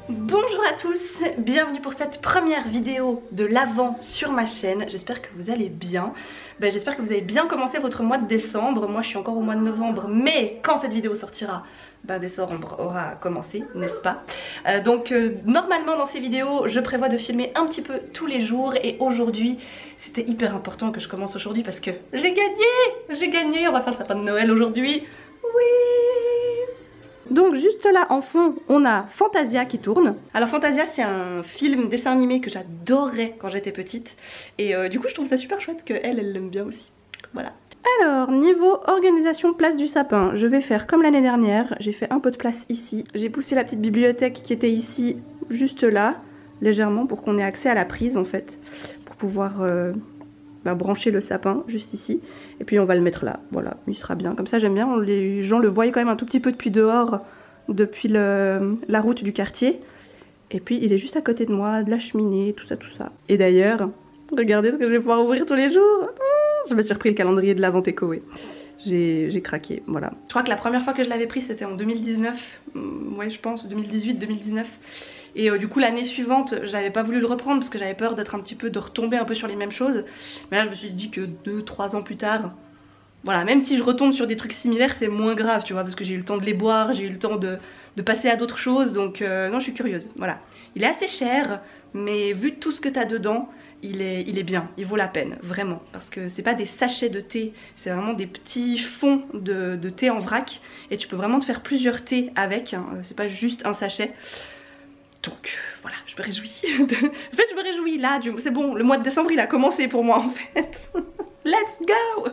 Bonjour à tous, bienvenue pour cette première vidéo de l'Avent sur ma chaîne. J'espère que vous allez bien. J'espère que vous avez bien commencé votre mois de décembre. Moi je suis encore au mois de novembre, mais quand cette vidéo sortira, décembre aura commencé, n'est-ce pas? Normalement dans ces vidéos je prévois de filmer un petit peu tous les jours. Et aujourd'hui c'était hyper important que je commence aujourd'hui parce que j'ai gagné, on va faire le sapin de Noël aujourd'hui. Oui. Donc juste là en fond on a Fantasia qui tourne. Alors Fantasia c'est un film dessin animé que j'adorais quand j'étais petite. Et du coup je trouve ça super chouette qu'elle l'aime bien aussi. Voilà. Alors niveau organisation place du sapin, je vais faire comme l'année dernière. J'ai fait un peu de place ici. J'ai poussé la petite bibliothèque qui était ici juste là, légèrement pour qu'on ait accès à la prise en fait. Pour pouvoir brancher le sapin juste ici. Et puis on va le mettre là, voilà, il sera bien. Comme ça j'aime bien, les gens le voient quand même un tout petit peu depuis dehors, depuis la route du quartier. Et puis il est juste à côté de moi, de la cheminée, tout ça, tout ça. Et d'ailleurs, regardez ce que je vais pouvoir ouvrir tous les jours. Je me suis repris le calendrier de l'Avent Takeaway. J'ai craqué, voilà. Je crois que la première fois que je l'avais pris c'était en 2019, ouais je pense, 2018-2019. Et du coup l'année suivante j'avais pas voulu le reprendre parce que j'avais peur de retomber un peu sur les mêmes choses. Mais là je me suis dit que 2-3 ans plus tard, voilà, même si je retombe sur des trucs similaires c'est moins grave tu vois, parce que j'ai eu le temps de les boire, j'ai eu le temps de passer à d'autres choses. Donc non je suis curieuse, voilà. Il est assez cher mais vu tout ce que t'as dedans, il est bien, il vaut la peine, vraiment. Parce que c'est pas des sachets de thé, c'est vraiment des petits fonds de thé en vrac. Et tu peux vraiment te faire plusieurs thés avec, hein. C'est pas juste un sachet. Donc voilà, je me réjouis. En fait, je me réjouis là, c'est bon, le mois de décembre il a commencé pour moi en fait. Let's go!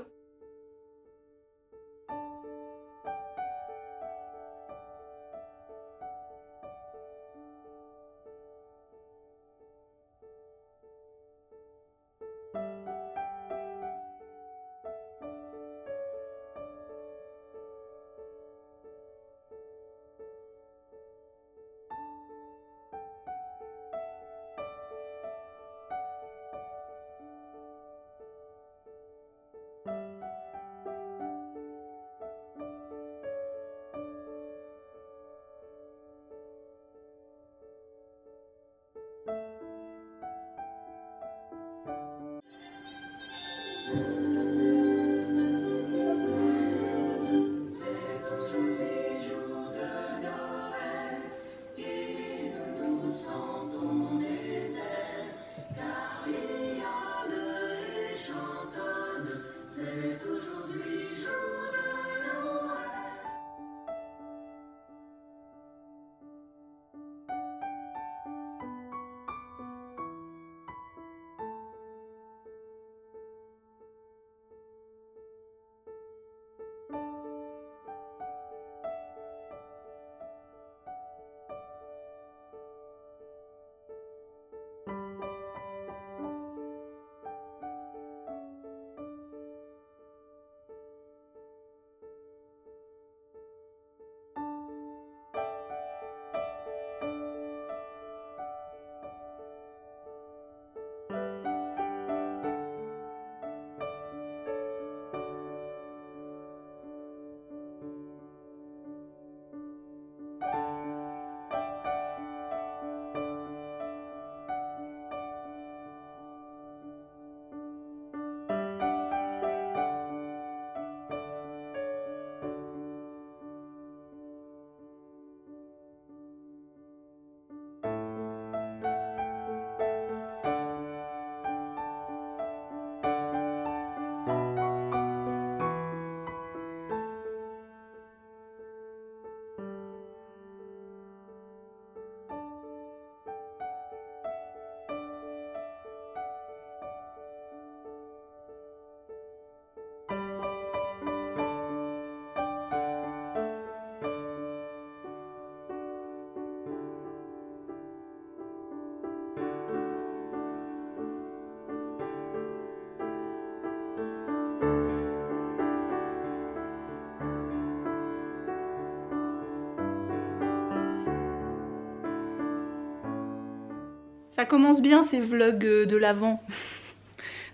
Ça commence bien ces vlogs de l'Avent.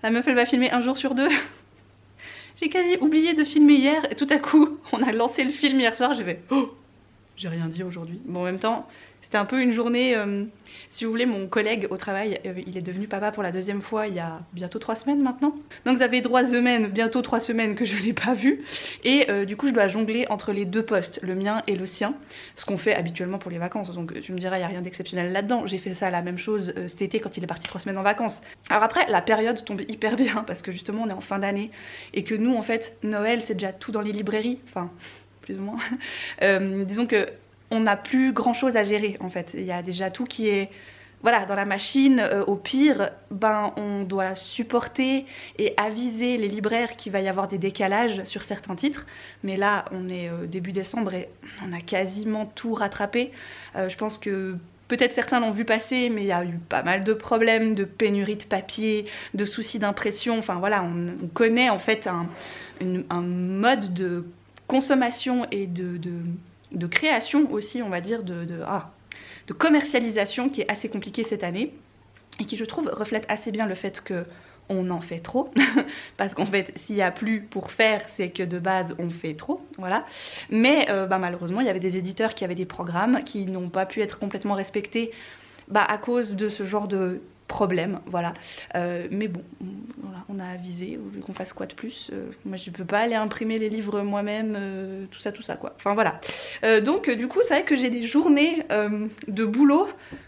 La meuf elle va filmer un jour sur deux. J'ai quasi oublié de filmer hier et tout à coup on a lancé le film hier soir, j'ai fait oh, j'ai rien dit aujourd'hui. Bon en même temps C'était un peu une journée, si vous voulez, mon collègue au travail, il est devenu papa pour la deuxième fois il y a bientôt 3 semaines maintenant. Donc ça fait 3 semaines, bientôt 3 semaines que je ne l'ai pas vu. Et du coup je dois jongler entre les deux postes, le mien et le sien. Ce qu'on fait habituellement pour les vacances. Donc tu me diras, il n'y a rien d'exceptionnel là-dedans. J'ai fait ça la même chose cet été quand il est parti 3 semaines en vacances. Alors après, la période tombe hyper bien parce que justement on est en fin d'année. Et que nous en fait, Noël c'est déjà tout dans les librairies. Enfin, plus ou moins. Disons que on n'a plus grand chose à gérer en fait. Il y a déjà tout qui est voilà, dans la machine. Au pire, ben on doit supporter et aviser les libraires qu'il va y avoir des décalages sur certains titres. Mais là, on est début décembre et on a quasiment tout rattrapé. Je pense que peut-être certains l'ont vu passer, mais il y a eu pas mal de problèmes, de pénurie de papier, de soucis d'impression. Enfin voilà, on connaît en fait un mode de consommation et de création aussi, on va dire, de commercialisation qui est assez compliqué cette année et qui, je trouve, reflète assez bien le fait que on en fait trop parce qu'en fait s'il n'y a plus pour faire, c'est que de base on fait trop, voilà. Mais malheureusement il y avait des éditeurs qui avaient des programmes qui n'ont pas pu être complètement respectés à cause de ce genre de problème, voilà. Mais bon, voilà, on a avisé, vu qu'on fasse quoi de plus. Moi je peux pas aller imprimer les livres moi-même, tout ça quoi. Enfin voilà. Donc du coup c'est vrai que j'ai des journées de boulot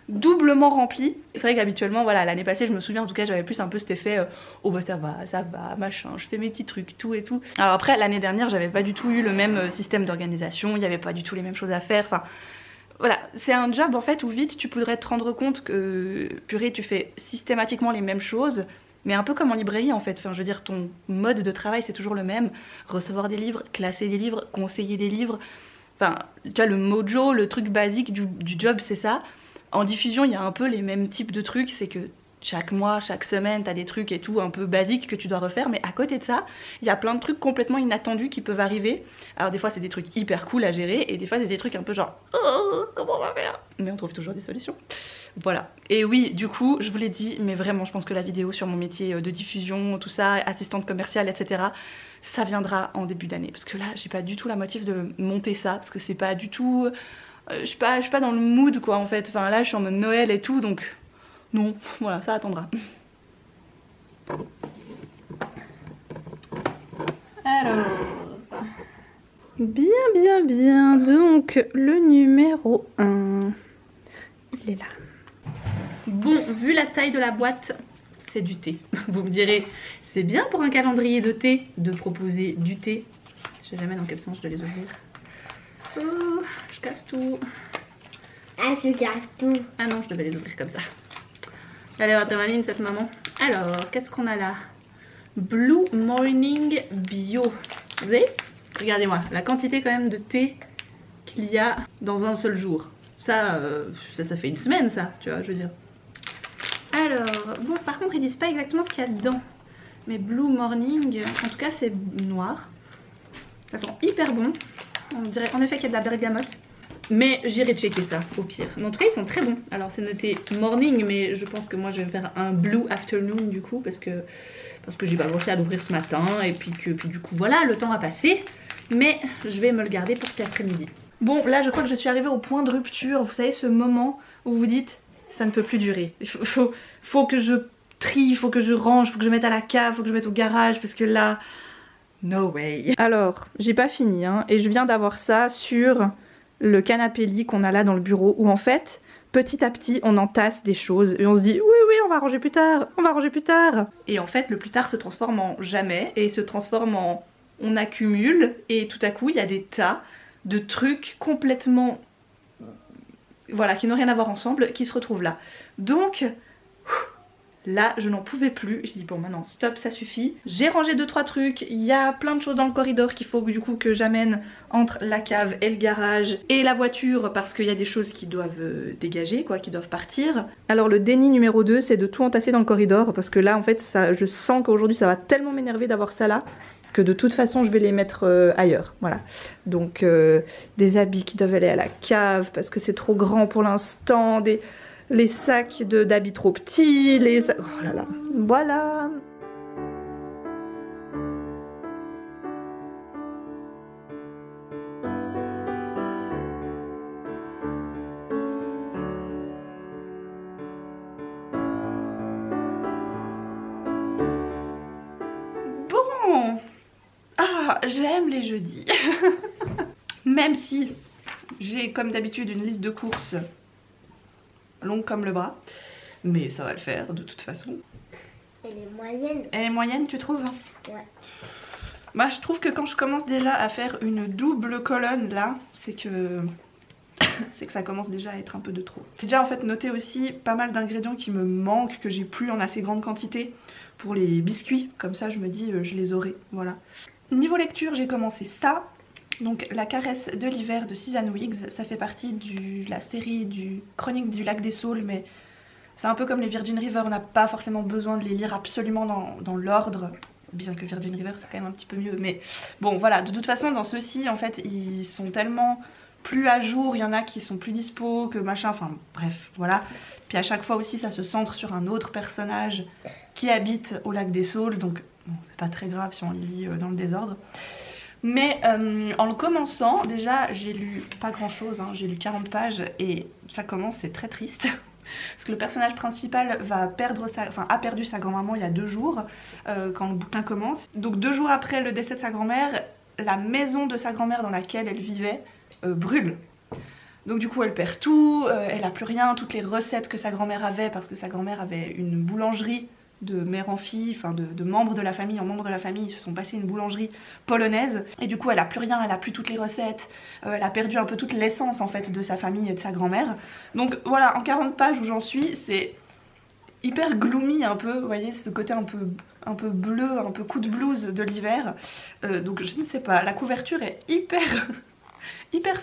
doublement remplies. C'est vrai qu'habituellement, voilà, l'année passée je me souviens en tout cas j'avais plus un peu cet effet oh bah ça va, machin, je fais mes petits trucs, tout et tout. Alors après l'année dernière j'avais pas du tout eu le même système d'organisation, il n'y avait pas du tout les mêmes choses à faire, enfin voilà, c'est un job en fait où vite tu pourrais te rendre compte que purée tu fais systématiquement les mêmes choses, mais un peu comme en librairie en fait. Enfin je veux dire, ton mode de travail c'est toujours le même, recevoir des livres, classer des livres, conseiller des livres. Enfin tu vois, le mojo, le truc basique du job c'est ça. En diffusion il y a un peu les mêmes types de trucs, c'est que chaque mois, chaque semaine, t'as des trucs et tout un peu basiques que tu dois refaire, mais à côté de ça, il y a plein de trucs complètement inattendus qui peuvent arriver. Alors des fois c'est des trucs hyper cool à gérer, et des fois c'est des trucs un peu genre oh, comment on va faire? Mais on trouve toujours des solutions. Voilà. Et oui, du coup, je vous l'ai dit, mais vraiment je pense que la vidéo sur mon métier de diffusion, tout ça, assistante commerciale, etc., ça viendra en début d'année. Parce que là, j'ai pas du tout la motive de monter ça, parce que c'est pas du tout... je suis pas dans le mood quoi en fait. Enfin là je suis en mode Noël et tout, donc... Non, voilà, ça attendra. Alors... Bien. Donc, le numéro 1. Il est là. Bon, vu la taille de la boîte, c'est du thé. Vous me direz, c'est bien pour un calendrier de thé de proposer du thé. Je sais jamais dans quel sens je dois les ouvrir. Oh, je casse tout. Ah, tu casses tout. Ah non, je devais les ouvrir comme ça. Elle est vraiment maline cette maman. Alors, qu'est-ce qu'on a là? Blue Morning Bio. Vous voyez? Regardez-moi, la quantité quand même de thé qu'il y a dans un seul jour. Ça fait une semaine ça, tu vois, je veux dire. Alors, bon, par contre ils disent pas exactement ce qu'il y a dedans. Mais Blue Morning, en tout cas c'est noir. Ça sent hyper bon. On dirait en effet qu'il y a de la bergamote. Mais j'irai checker ça au pire. Mais en tout cas ils sont très bons. Alors c'est noté morning, mais je pense que moi je vais me faire un blue afternoon du coup, parce que j'ai pas pensé à l'ouvrir ce matin, et puis du coup voilà, le temps a passé. Mais je vais me le garder pour cet après-midi. Bon là je crois que je suis arrivée au point de rupture. Vous savez, ce moment où vous dites ça ne peut plus durer. Faut que je trie, faut que je range, faut que je mette à la cave, faut que je mette au garage, parce que là, no way. Alors j'ai pas fini hein, et je viens d'avoir ça sur le canapé lit qu'on a là dans le bureau, où en fait petit à petit on entasse des choses et on se dit oui on va ranger plus tard, on va ranger plus tard. Et en fait le plus tard se transforme en jamais, et se transforme en on accumule, et tout à coup il y a des tas de trucs complètement voilà qui n'ont rien à voir ensemble qui se retrouvent là. Donc là je n'en pouvais plus, j'ai dit bon maintenant stop, ça suffit. J'ai rangé 2-3 trucs, il y a plein de choses dans le corridor qu'il faut du coup que j'amène entre la cave et le garage et la voiture, parce qu'il y a des choses qui doivent dégager quoi, qui doivent partir. Alors le déni numéro 2 c'est de tout entasser dans le corridor, parce que là en fait ça, je sens qu'aujourd'hui ça va tellement m'énerver d'avoir ça là, que de toute façon je vais les mettre ailleurs, voilà. Donc des habits qui doivent aller à la cave parce que c'est trop grand pour l'instant, les sacs d'habits trop petits, oh là là, voilà. Alors j'aime les jeudis. Même si j'ai comme d'habitude une liste de courses longue comme le bras. Mais ça va le faire de toute façon. Elle est moyenne. Elle est moyenne, tu trouves? Ouais. Moi je trouve que quand je commence déjà à faire une double colonne là, c'est que ça commence déjà à être un peu de trop. J'ai déjà en fait noté aussi pas mal d'ingrédients qui me manquent, que j'ai plus en assez grande quantité pour les biscuits. Comme ça je me dis je les aurai, voilà. Niveau lecture j'ai commencé ça. Donc La caresse de l'hiver de Susan Wiggs. Ça fait partie de la série du Chronique du lac des Saules, mais c'est un peu comme les Virgin River, on n'a pas forcément besoin de les lire absolument dans l'ordre. Bien que Virgin River c'est quand même un petit peu mieux, mais bon voilà, de toute façon dans ceux-ci en fait ils sont tellement plus à jour, il y en a qui sont plus dispo que machin, enfin bref voilà. Puis à chaque fois aussi ça se centre sur un autre personnage qui habite au lac des Saules, donc bon, c'est pas très grave si on les lit dans le désordre. Mais en le commençant, déjà j'ai lu pas grand chose, hein, j'ai lu 40 pages et ça commence, c'est très triste. Parce que le personnage principal a perdu sa grand-maman il y a 2 jours quand le bouquin commence. Donc 2 jours après le décès de sa grand-mère, la maison de sa grand-mère dans laquelle elle vivait brûle. Donc du coup elle perd tout, elle a plus rien, toutes les recettes que sa grand-mère avait, parce que sa grand-mère avait une boulangerie de mère en fille, enfin de membres de la famille en membres de la famille, ils se sont passés une boulangerie polonaise et du coup elle a plus rien, elle a plus toutes les recettes, elle a perdu un peu toute l'essence en fait de sa famille et de sa grand-mère. Donc voilà, en 40 pages où j'en suis, c'est hyper gloomy un peu, vous voyez ce côté un peu bleu, un peu coup de blues de l'hiver. Donc je ne sais pas, la couverture est hyper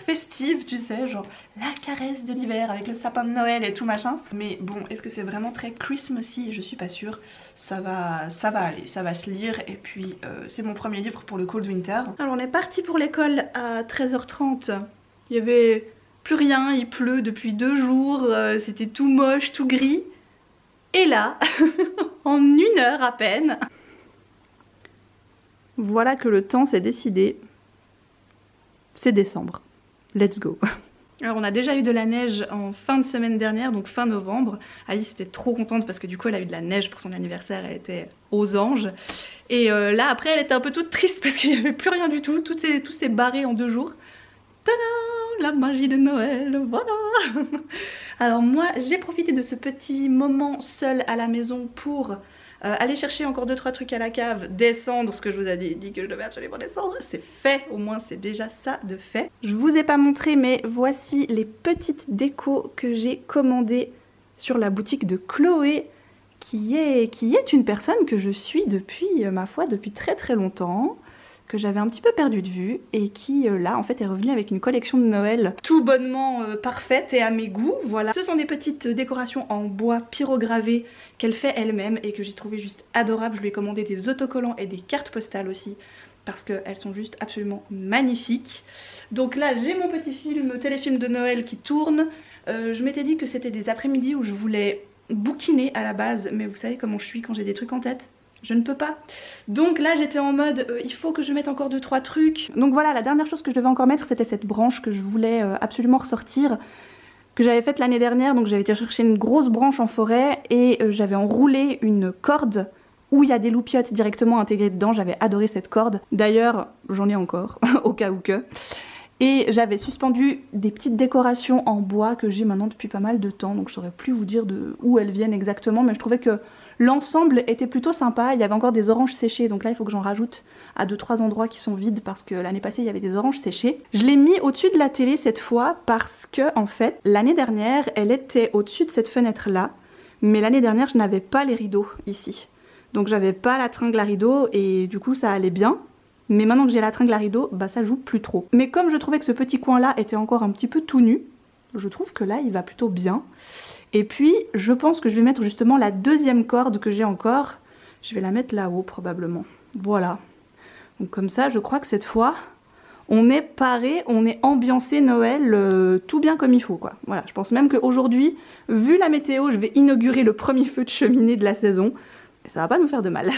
festive, tu sais, genre la caresse de l'hiver avec le sapin de Noël et tout machin. Mais bon, est-ce que c'est vraiment très Christmassy? Je suis pas sûre. Ça va aller, ça va se lire. Et puis c'est mon premier livre pour le Cold Winter. Alors on est parti pour l'école à 13h30. Il y avait plus rien, il pleut depuis 2 jours, c'était tout moche, tout gris. Et là, en 1 heure à peine, voilà que le temps s'est décidé. C'est décembre. Let's go. Alors on a déjà eu de la neige en fin de semaine dernière, donc fin novembre. Alice était trop contente parce que du coup elle a eu de la neige pour son anniversaire, elle était aux anges. Et là après elle était un peu toute triste parce qu'il n'y avait plus rien du tout, tout s'est barré en 2 jours. Tada, la magie de Noël, voilà. Alors moi j'ai profité de ce petit moment seul à la maison pour aller chercher encore 2-3 trucs à la cave, descendre ce que je vous avais dit que je devais absolument descendre, c'est fait, au moins c'est déjà ça de fait. Je vous ai pas montré mais voici les petites décos que j'ai commandées sur la boutique de Chloé qui est une personne que je suis depuis, ma foi, depuis très longtemps, que j'avais un petit peu perdu de vue et qui là en fait est revenue avec une collection de Noël tout bonnement parfaite et à mes goûts, voilà. Ce sont des petites décorations en bois pyrogravées qu'elle fait elle-même et que j'ai trouvé juste adorables. Je lui ai commandé des autocollants et des cartes postales aussi parce qu'elles sont juste absolument magnifiques. Donc là j'ai mon petit téléfilm de Noël qui tourne. Je m'étais dit que c'était des après-midi où je voulais bouquiner à la base, mais vous savez comment je suis quand j'ai des trucs en tête. Je ne peux pas. Donc là j'étais en mode il faut que je mette encore 2-3 trucs. Donc voilà, la dernière chose que je devais encore mettre c'était cette branche que je voulais absolument ressortir, que j'avais faite l'année dernière. Donc j'avais été chercher une grosse branche en forêt et j'avais enroulé une corde où il y a des loupiottes directement intégrées dedans. J'avais adoré cette corde. D'ailleurs j'en ai encore au cas où que. Et j'avais suspendu des petites décorations en bois que j'ai maintenant depuis pas mal de temps. Donc je saurais plus vous dire d'où elles viennent exactement, mais je trouvais que l'ensemble était plutôt sympa. Il y avait encore des oranges séchées, donc là il faut que j'en rajoute à 2-3 endroits qui sont vides parce que l'année passée il y avait des oranges séchées. Je l'ai mis au-dessus de la télé cette fois parce que en fait l'année dernière elle était au-dessus de cette fenêtre là, mais l'année dernière je n'avais pas les rideaux ici. Donc j'avais pas la tringle à rideaux et du coup ça allait bien. Mais maintenant que j'ai la tringle à rideaux, bah ça joue plus trop. Mais comme je trouvais que ce petit coin là était encore un petit peu tout nu, je trouve que là il va plutôt bien. Et puis je pense que je vais mettre justement la deuxième corde que j'ai encore. Je vais la mettre là-haut probablement. Voilà. Donc comme ça je crois que cette fois on est paré, on est ambiancé Noël tout bien comme il faut quoi. Voilà, je pense même qu'aujourd'hui, vu la météo, je vais inaugurer le premier feu de cheminée de la saison. Et ça va pas nous faire de mal.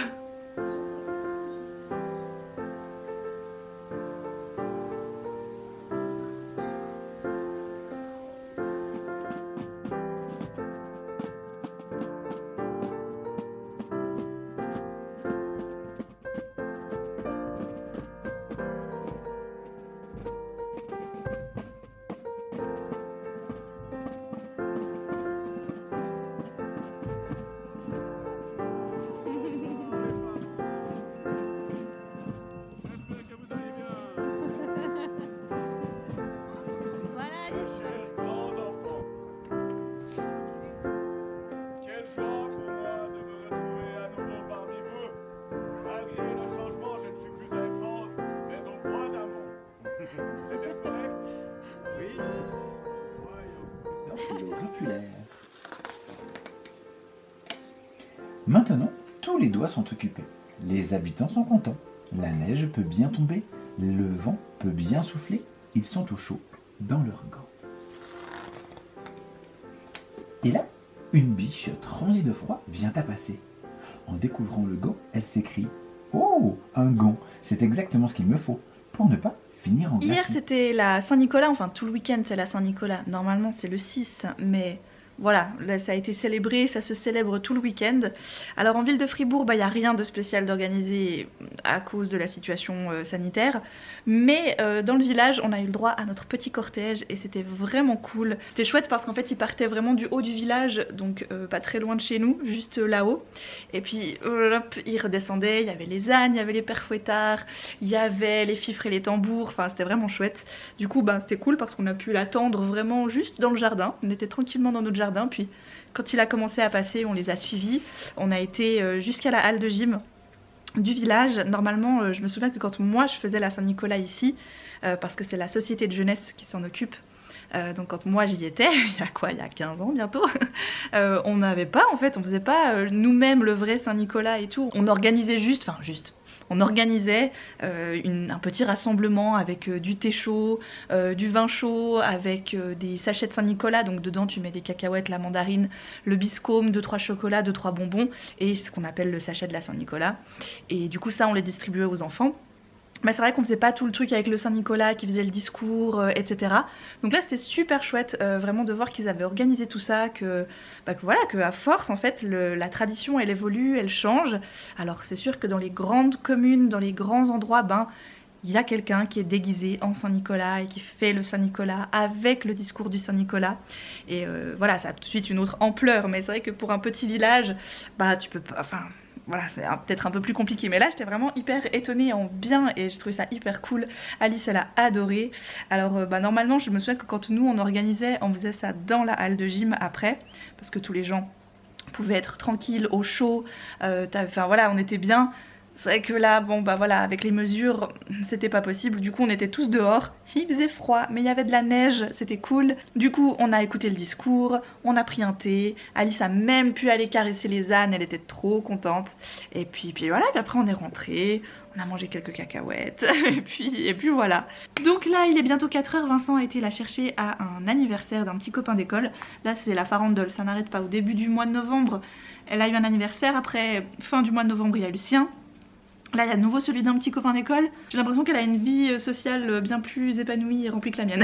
C'est bien correct. Oui. Dans l'auriculaire. Maintenant, tous les doigts sont occupés. Les habitants sont contents. La neige peut bien tomber. Le vent peut bien souffler. Ils sont au chaud dans leurs gants. Et là, une biche transie de froid vient à passer. En découvrant le gant, elle s'écrie « Oh, un gant, c'est exactement ce qu'il me faut pour ne pas finir en glaçon. » Hier c'était la Saint-Nicolas, enfin tout le week-end c'est la Saint-Nicolas. Normalement c'est le 6, mais voilà, là, ça a été célébré, ça se célèbre tout le week-end. Alors en ville de Fribourg, il n'y a rien de spécial d'organisé à cause de la situation sanitaire. Mais dans le village, on a eu le droit à notre petit cortège et c'était vraiment cool. C'était chouette parce qu'en fait, il partait vraiment du haut du village, donc pas très loin de chez nous, juste là-haut. Et puis hop, il redescendait, il y avait les ânes, il y avait les pères fouettards, il y avait les fifres et les tambours, enfin c'était vraiment chouette. Du coup, c'était cool parce qu'on a pu l'attendre vraiment juste dans le jardin. On était tranquillement dans notre jardin. Puis quand il a commencé à passer, on les a suivis. On a été jusqu'à la halle de gym du village. Normalement, je me souviens que quand moi je faisais la Saint-Nicolas ici, parce que c'est la société de jeunesse qui s'en occupe, donc quand moi j'y étais, il y a quoi, il y a 15 ans bientôt, on n'avait pas en fait, on faisait pas nous-mêmes le vrai Saint-Nicolas et tout. On organisait juste, on organisait un petit rassemblement avec du thé chaud, du vin chaud, avec des sachets de Saint-Nicolas, donc dedans tu mets des cacahuètes, la mandarine, le biscôme, 2-3 chocolats, 2-3 bonbons, et ce qu'on appelle le sachet de la Saint-Nicolas. Et du coup ça on les distribuait aux enfants. Bah c'est vrai qu'on faisait pas tout le truc avec le Saint-Nicolas qui faisait le discours, etc. Donc là c'était super chouette vraiment de voir qu'ils avaient organisé tout ça, que voilà, que à force en fait la tradition elle évolue, elle change. Alors c'est sûr que dans les grandes communes, dans les grands endroits, il y a quelqu'un qui est déguisé en Saint-Nicolas et qui fait le Saint-Nicolas avec le discours du Saint-Nicolas. Et voilà, ça a tout de suite une autre ampleur, mais c'est vrai que pour un petit village, tu peux pas, voilà, c'est peut-être un peu plus compliqué, mais là j'étais vraiment hyper étonnée en bien et j'ai trouvé ça hyper cool. Alice elle a adoré. Alors normalement je me souviens que quand nous on organisait, on faisait ça dans la halle de gym après, parce que tous les gens pouvaient être tranquilles, au chaud, enfin voilà, on était bien. C'est vrai que là, voilà, avec les mesures, c'était pas possible. Du coup, on était tous dehors. Il faisait froid, mais il y avait de la neige, c'était cool. Du coup, on a écouté le discours, on a pris un thé. Alice a même pu aller caresser les ânes, elle était trop contente. Et puis voilà, puis après on est rentré, on a mangé quelques cacahuètes, et puis voilà. Donc là, il est bientôt 4h, Vincent a été la chercher à un anniversaire d'un petit copain d'école. Là, c'est la farandole, ça n'arrête pas. Au début du mois de novembre, elle a eu un anniversaire. Après, fin du mois de novembre, il y a eu le sien. Là, il y a de nouveau celui d'un petit copain d'école. J'ai l'impression qu'elle a une vie sociale bien plus épanouie et remplie que la mienne.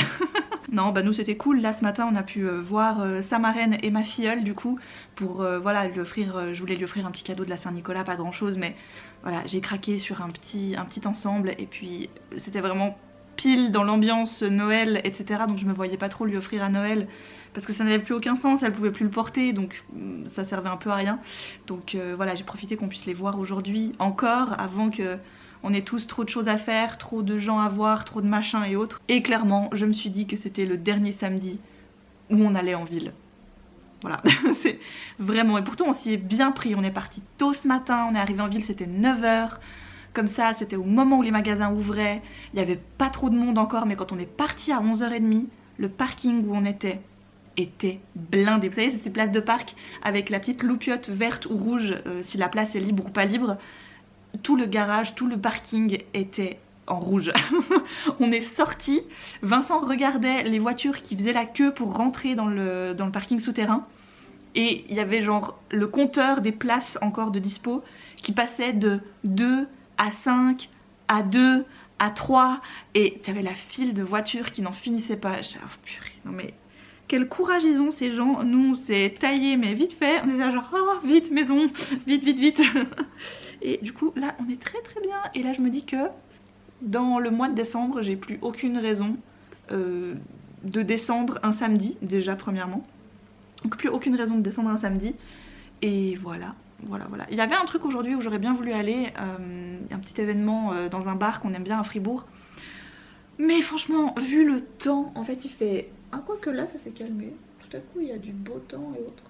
Non, nous c'était cool. Là, ce matin, on a pu voir sa marraine et ma filleule, du coup, pour voilà, lui offrir, je voulais lui offrir un petit cadeau de la Saint-Nicolas, pas grand-chose, mais voilà, j'ai craqué sur un petit ensemble, et puis c'était vraiment pile dans l'ambiance Noël, etc. Donc je me voyais pas trop lui offrir à Noël, parce que ça n'avait plus aucun sens, elle pouvait plus le porter, donc ça servait un peu à rien. Donc voilà, j'ai profité qu'on puisse les voir aujourd'hui encore, avant que on ait tous trop de choses à faire, trop de gens à voir, trop de machins et autres. Et clairement, je me suis dit que c'était le dernier samedi où on allait en ville. Voilà, c'est vraiment... Et pourtant on s'y est bien pris, on est parti tôt ce matin, on est arrivé en ville, c'était 9h. Comme ça, c'était au moment où les magasins ouvraient, il n'y avait pas trop de monde encore, mais quand on est parti à 11h30, le parking où on était blindé. Vous savez, c'est ces places de parc avec la petite loupiote verte ou rouge, si la place est libre ou pas libre. Tout le garage, tout le parking était en rouge. On est sorti, Vincent regardait les voitures qui faisaient la queue pour rentrer dans le parking souterrain, et il y avait genre le compteur des places encore de dispo qui passait de 2 à 5 à 2 à 3, et t'avais la file de voitures qui n'en finissait pas. J'étais, oh purée, non mais quel courage ils ont ces gens. Nous on s'est taillé mais vite fait, on est là genre oh vite maison, vite. Et du coup là on est très bien, et là je me dis que dans le mois de décembre j'ai plus aucune raison de descendre un samedi, déjà premièrement. Donc plus aucune raison de descendre un samedi, et voilà. Il y avait un truc aujourd'hui où j'aurais bien voulu aller, un petit événement dans un bar qu'on aime bien à Fribourg. Mais franchement, vu le temps, en fait il fait... Ah quoi que là ça s'est calmé, tout à coup il y a du beau temps et autres.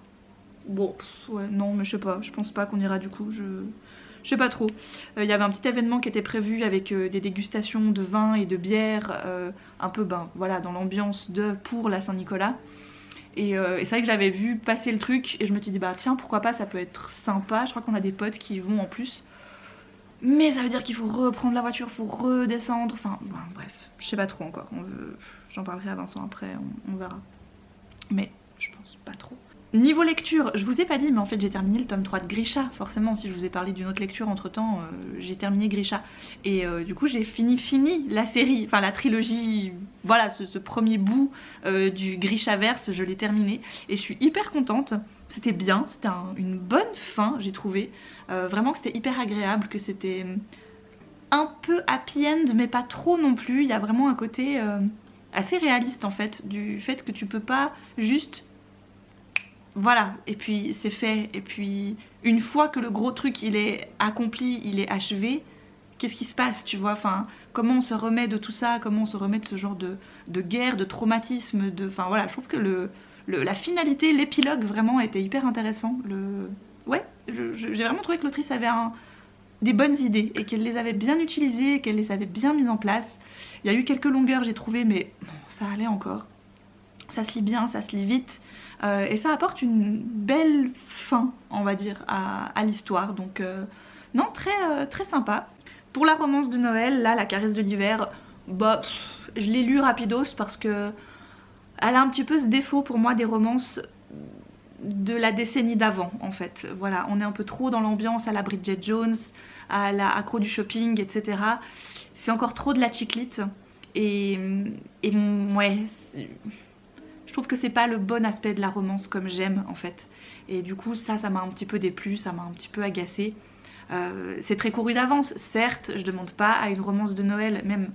Bon, ouais, non mais je sais pas, je pense pas qu'on ira du coup, je sais pas trop. Il y avait un petit événement qui était prévu avec des dégustations de vin et de bière, un peu voilà, dans l'ambiance pour la Saint-Nicolas. Et c'est vrai que j'avais vu passer le truc et je me suis dit bah tiens pourquoi pas, ça peut être sympa. Je crois qu'on a des potes qui y vont en plus. Mais ça veut dire qu'il faut reprendre la voiture, il faut redescendre, enfin bref, je sais pas trop encore. J'en parlerai à Vincent après, on verra. Mais je pense pas trop. Niveau lecture, je vous ai pas dit, mais en fait j'ai terminé le tome 3 de Grisha. Forcément, si je vous ai parlé d'une autre lecture entre temps, j'ai terminé Grisha. Et du coup j'ai fini la série, enfin la trilogie, voilà, ce premier bout du Grishaverse, je l'ai terminé. Et je suis hyper contente, c'était bien, c'était une bonne fin, j'ai trouvé. Vraiment que c'était hyper agréable, que c'était un peu happy end, mais pas trop non plus. Il y a vraiment un côté assez réaliste en fait, du fait que tu peux pas juste... Voilà, et puis c'est fait, et puis une fois que le gros truc il est accompli, il est achevé, qu'est-ce qui se passe, tu vois, enfin, comment on se remet de tout ça, comment on se remet de ce genre de guerre, de traumatisme, enfin voilà, je trouve que la finalité, l'épilogue vraiment était hyper intéressant. Ouais, j'ai vraiment trouvé que l'autrice avait des bonnes idées, et qu'elle les avait bien utilisées, et qu'elle les avait bien mises en place. Il y a eu quelques longueurs, j'ai trouvé, mais bon, ça allait encore. Ça se lit bien, ça se lit vite. Et ça apporte une belle fin, on va dire, à l'histoire. Donc non, très sympa. Pour la romance de Noël, là, La caresse de l'hiver, bah, je l'ai lu rapidos parce que elle a un petit peu ce défaut pour moi des romances de la décennie d'avant, en fait. Voilà, on est un peu trop dans l'ambiance à la Bridget Jones, à la Accro du shopping, etc. C'est encore trop de la chiclite. Et ouais... Je trouve que c'est pas le bon aspect de la romance comme j'aime en fait. Et du coup ça m'a un petit peu déplu, ça m'a un petit peu agacée. C'est très couru d'avance, certes, je demande pas à une romance de Noël même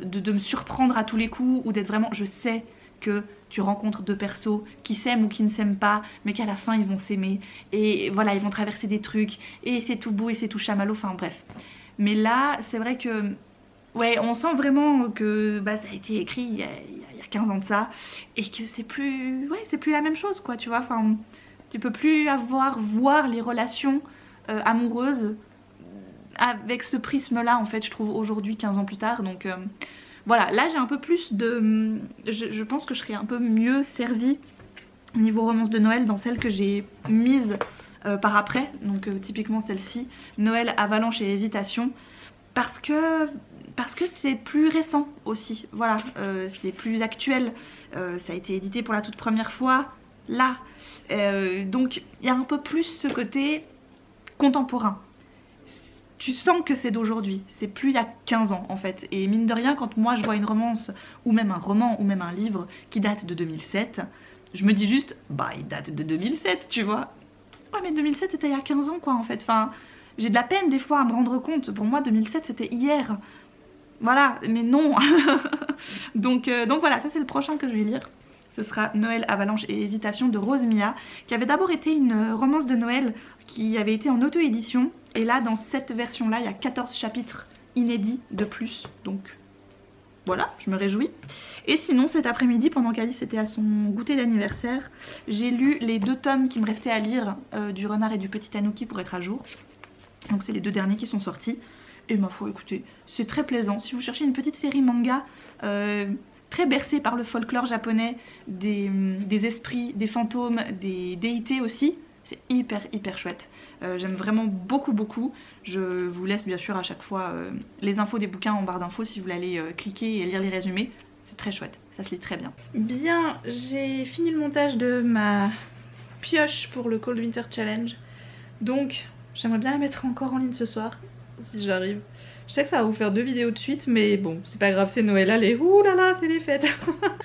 de me surprendre à tous les coups ou d'être vraiment... Je sais que tu rencontres deux persos qui s'aiment ou qui ne s'aiment pas, mais qu'à la fin ils vont s'aimer. Et voilà, ils vont traverser des trucs, et c'est tout beau et c'est tout chamallow, enfin bref. Mais là, c'est vrai que... Ouais, on sent vraiment que ça a été écrit il y a 15 ans de ça et que c'est plus la même chose quoi, tu vois, enfin tu peux plus voir les relations amoureuses avec ce prisme là en fait, je trouve aujourd'hui 15 ans plus tard. Donc voilà, là j'ai un peu plus de... Je pense que je serais un peu mieux servie niveau romance de Noël dans celle que j'ai mise par après, donc typiquement celle-ci, Noël, Avalanche et Hésitation, parce que c'est plus récent aussi, voilà, c'est plus actuel, ça a été édité pour la toute première fois, là, donc il y a un peu plus ce côté contemporain. Tu sens que c'est d'aujourd'hui, c'est plus il y a 15 ans en fait, et mine de rien quand moi je vois une romance, ou même un roman, ou même un livre qui date de 2007, je me dis juste, bah il date de 2007, tu vois. Ouais mais 2007 c'était il y a 15 ans quoi en fait, enfin... J'ai de la peine des fois à me rendre compte, pour moi 2007 c'était hier. Voilà, mais non. donc voilà, ça c'est le prochain que je vais lire. Ce sera Noël, Avalanche et Hésitation de Rose Mia, qui avait d'abord été une romance de Noël qui avait été en auto-édition. Et là, dans cette version-là, il y a 14 chapitres inédits de plus. Donc voilà, je me réjouis. Et sinon, cet après-midi, pendant qu'Alice était à son goûter d'anniversaire, j'ai lu les 2 tomes qui me restaient à lire du Renard et du Petit Tanuki pour être à jour. Donc c'est les 2 derniers qui sont sortis. Et ma foi, écoutez, c'est très plaisant. Si vous cherchez une petite série manga très bercée par le folklore japonais, des esprits, des fantômes, des déités aussi, c'est hyper chouette. J'aime vraiment beaucoup. Je vous laisse bien sûr à chaque fois les infos des bouquins en barre d'infos si vous voulez aller cliquer et lire les résumés. C'est très chouette, ça se lit très bien. Bien, j'ai fini le montage de ma pioche pour le Cold Winter Challenge. Donc... J'aimerais bien la mettre encore en ligne ce soir, si j'arrive. Je sais que ça va vous faire 2 vidéos de suite, mais bon, c'est pas grave, c'est Noël, allez, ouh là là, c'est les fêtes.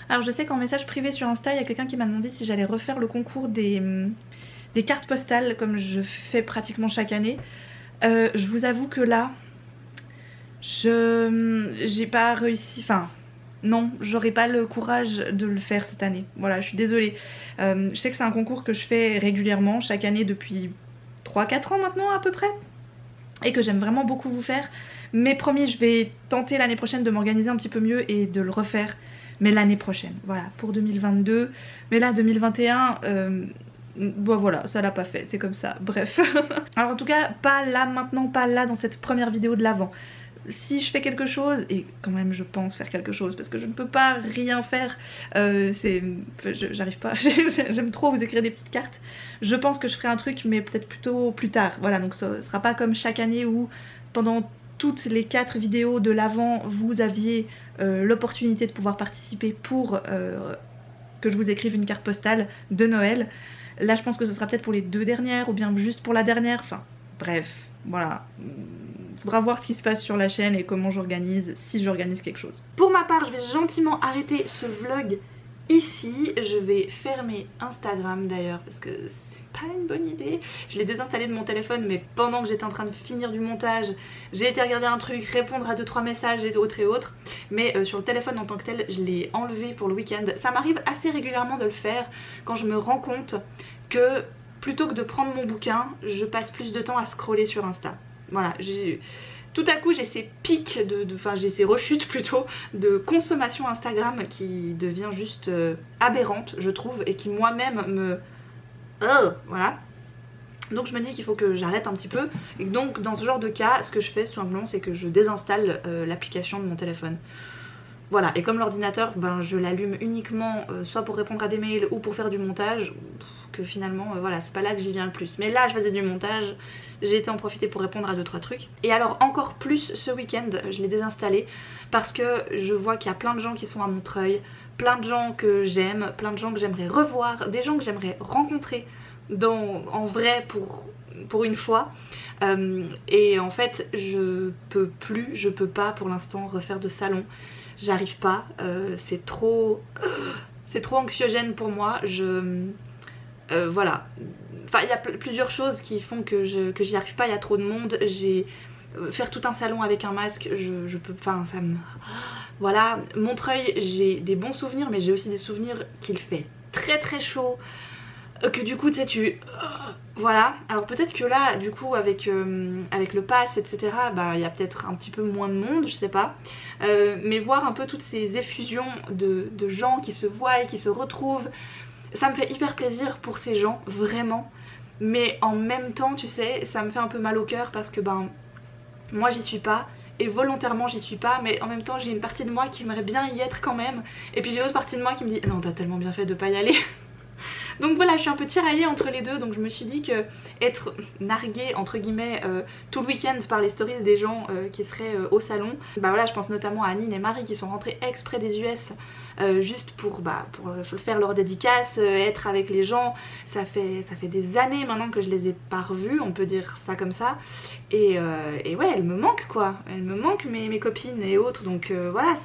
Alors je sais qu'en message privé sur Insta, il y a quelqu'un qui m'a demandé si j'allais refaire le concours des cartes postales, comme je fais pratiquement chaque année. Je vous avoue que là, j'ai pas réussi, enfin... Non, j'aurais pas le courage de le faire cette année. Voilà, je suis désolée. Je sais que c'est un concours que je fais régulièrement, chaque année depuis 3-4 ans maintenant à peu près. Et que j'aime vraiment beaucoup vous faire. Mais promis, je vais tenter l'année prochaine de m'organiser un petit peu mieux et de le refaire. Mais l'année prochaine, voilà, pour 2022. Mais là, 2021, Bon voilà, ça l'a pas fait, c'est comme ça, bref. Alors en tout cas, pas là maintenant, pas là dans cette première vidéo de l'Avent. Si je fais quelque chose, et quand même je pense faire quelque chose parce que je ne peux pas rien faire, j'arrive pas, j'aime trop vous écrire des petites cartes. Je pense que je ferai un truc mais peut-être plutôt plus tard, voilà, donc ce sera pas comme chaque année où pendant toutes les 4 vidéos de l'Avent vous aviez l'opportunité de pouvoir participer pour que je vous écrive une carte postale de Noël. Là je pense que ce sera peut-être pour les 2 dernières ou bien juste pour la dernière, enfin bref, voilà. Faudra voir ce qui se passe sur la chaîne et comment j'organise, si j'organise quelque chose. Pour ma part, je vais gentiment arrêter ce vlog ici. Je vais fermer Instagram d'ailleurs parce que c'est pas une bonne idée. Je l'ai désinstallé de mon téléphone, mais pendant que j'étais en train de finir du montage, j'ai été regarder un truc, répondre à 2-3 messages et autres et autres. Mais sur le téléphone en tant que tel, je l'ai enlevé pour le week-end. Ça m'arrive assez régulièrement de le faire quand je me rends compte que plutôt que de prendre mon bouquin, je passe plus de temps à scroller sur Insta. Voilà, tout à coup j'ai ces pics, enfin j'ai ces rechutes plutôt de consommation Instagram qui devient juste aberrante je trouve et qui moi-même me... voilà. Donc je me dis qu'il faut que j'arrête un petit peu et donc dans ce genre de cas ce que je fais tout simplement c'est que je désinstalle l'application de mon téléphone. Voilà, et comme l'ordinateur, ben, je l'allume uniquement soit pour répondre à des mails ou pour faire du montage, que finalement, voilà, c'est pas là que j'y viens le plus. Mais là, je faisais du montage, j'ai été en profiter pour répondre à 2-3 trucs. Et alors, encore plus ce week-end, je l'ai désinstallé parce que je vois qu'il y a plein de gens qui sont à Montreuil, plein de gens que j'aime, plein de gens que j'aimerais revoir, des gens que j'aimerais rencontrer en vrai pour une fois. Et en fait, je peux pas pour l'instant refaire de salon. J'arrive pas, c'est trop anxiogène pour moi, voilà. Enfin il y a plusieurs choses qui font que j'y arrive pas, il y a trop de monde, faire tout un salon avec un masque, je peux, enfin ça me... Voilà, Montreuil j'ai des bons souvenirs mais j'ai aussi des souvenirs qu'il fait très très chaud, que du coup tu sais voilà, alors peut-être que là du coup avec le pass etc bah il y a peut-être un petit peu moins de monde, je sais pas, mais voir un peu toutes ces effusions de gens qui se voient et qui se retrouvent, ça me fait hyper plaisir pour ces gens, vraiment, mais en même temps tu sais ça me fait un peu mal au cœur parce que ben moi j'y suis pas et volontairement j'y suis pas, mais en même temps j'ai une partie de moi qui aimerait bien y être quand même et puis j'ai une autre partie de moi qui me dit non t'as tellement bien fait de pas y aller. Donc voilà, je suis un peu tiraillée entre les deux, donc je me suis dit que être narguée entre guillemets tout le week-end par les stories des gens qui seraient au salon, bah voilà, je pense notamment à Anine et Marie qui sont rentrées exprès des US juste pour faire leur dédicace, être avec les gens. Ça fait des années maintenant que je les ai pas revues, on peut dire ça comme ça, et ouais, elles me manquent quoi, elles me manquent mes copines et autres, donc voilà,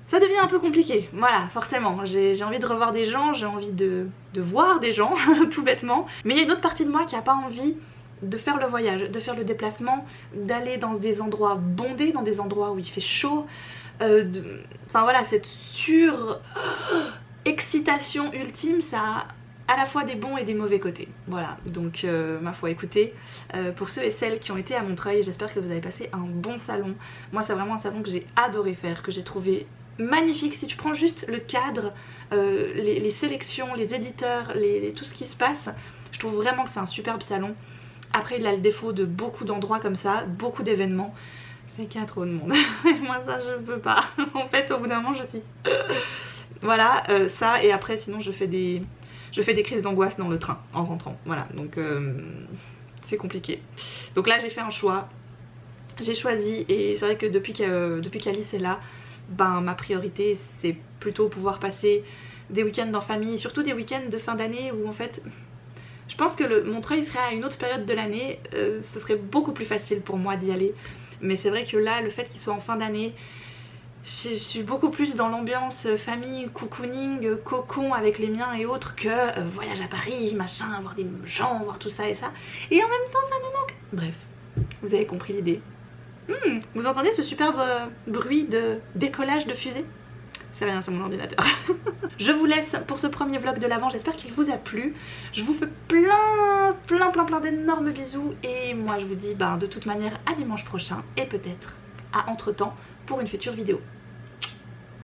ça devient un peu compliqué, voilà, forcément. J'ai envie de revoir des gens, j'ai envie de voir des gens, tout bêtement. Mais il y a une autre partie de moi qui n'a pas envie de faire le voyage, de faire le déplacement, d'aller dans des endroits bondés, dans des endroits où il fait chaud. Enfin voilà, cette sur-excitation ultime, ça a à la fois des bons et des mauvais côtés. Voilà, donc ma foi, écoutez, pour ceux et celles qui ont été à Montreuil, j'espère que vous avez passé un bon salon. Moi c'est vraiment un salon que j'ai adoré faire, que j'ai trouvé magnifique. Si tu prends juste le cadre, les sélections, les éditeurs, tout ce qui se passe, je trouve vraiment que c'est un superbe salon. Après il a le défaut de beaucoup d'endroits comme ça, beaucoup d'événements, c'est qu'il y a trop de monde. Et moi ça je peux pas. En fait au bout d'un moment je dis voilà, ça, et après sinon je fais des crises d'angoisse dans le train en rentrant, voilà, donc c'est compliqué. Donc là j'ai fait un choix, j'ai choisi, et c'est vrai que depuis qu'Alice est là, ben ma priorité c'est plutôt pouvoir passer des week-ends en famille, surtout des week-ends de fin d'année où en fait je pense que le Montreuil serait à une autre période de l'année, ce serait beaucoup plus facile pour moi d'y aller, mais c'est vrai que là le fait qu'il soit en fin d'année, je suis beaucoup plus dans l'ambiance famille, cocooning, cocon avec les miens et autres que voyage à Paris, machin, voir des gens, voir tout ça et ça, et en même temps ça me manque. Bref, vous avez compris l'idée. Vous entendez ce superbe bruit de décollage de fusée? C'est rien, c'est mon ordinateur. Je vous laisse pour ce premier vlog de l'Avent, j'espère qu'il vous a plu. Je vous fais plein d'énormes bisous, et moi je vous dis de toute manière à dimanche prochain, et peut-être à entre-temps pour une future vidéo.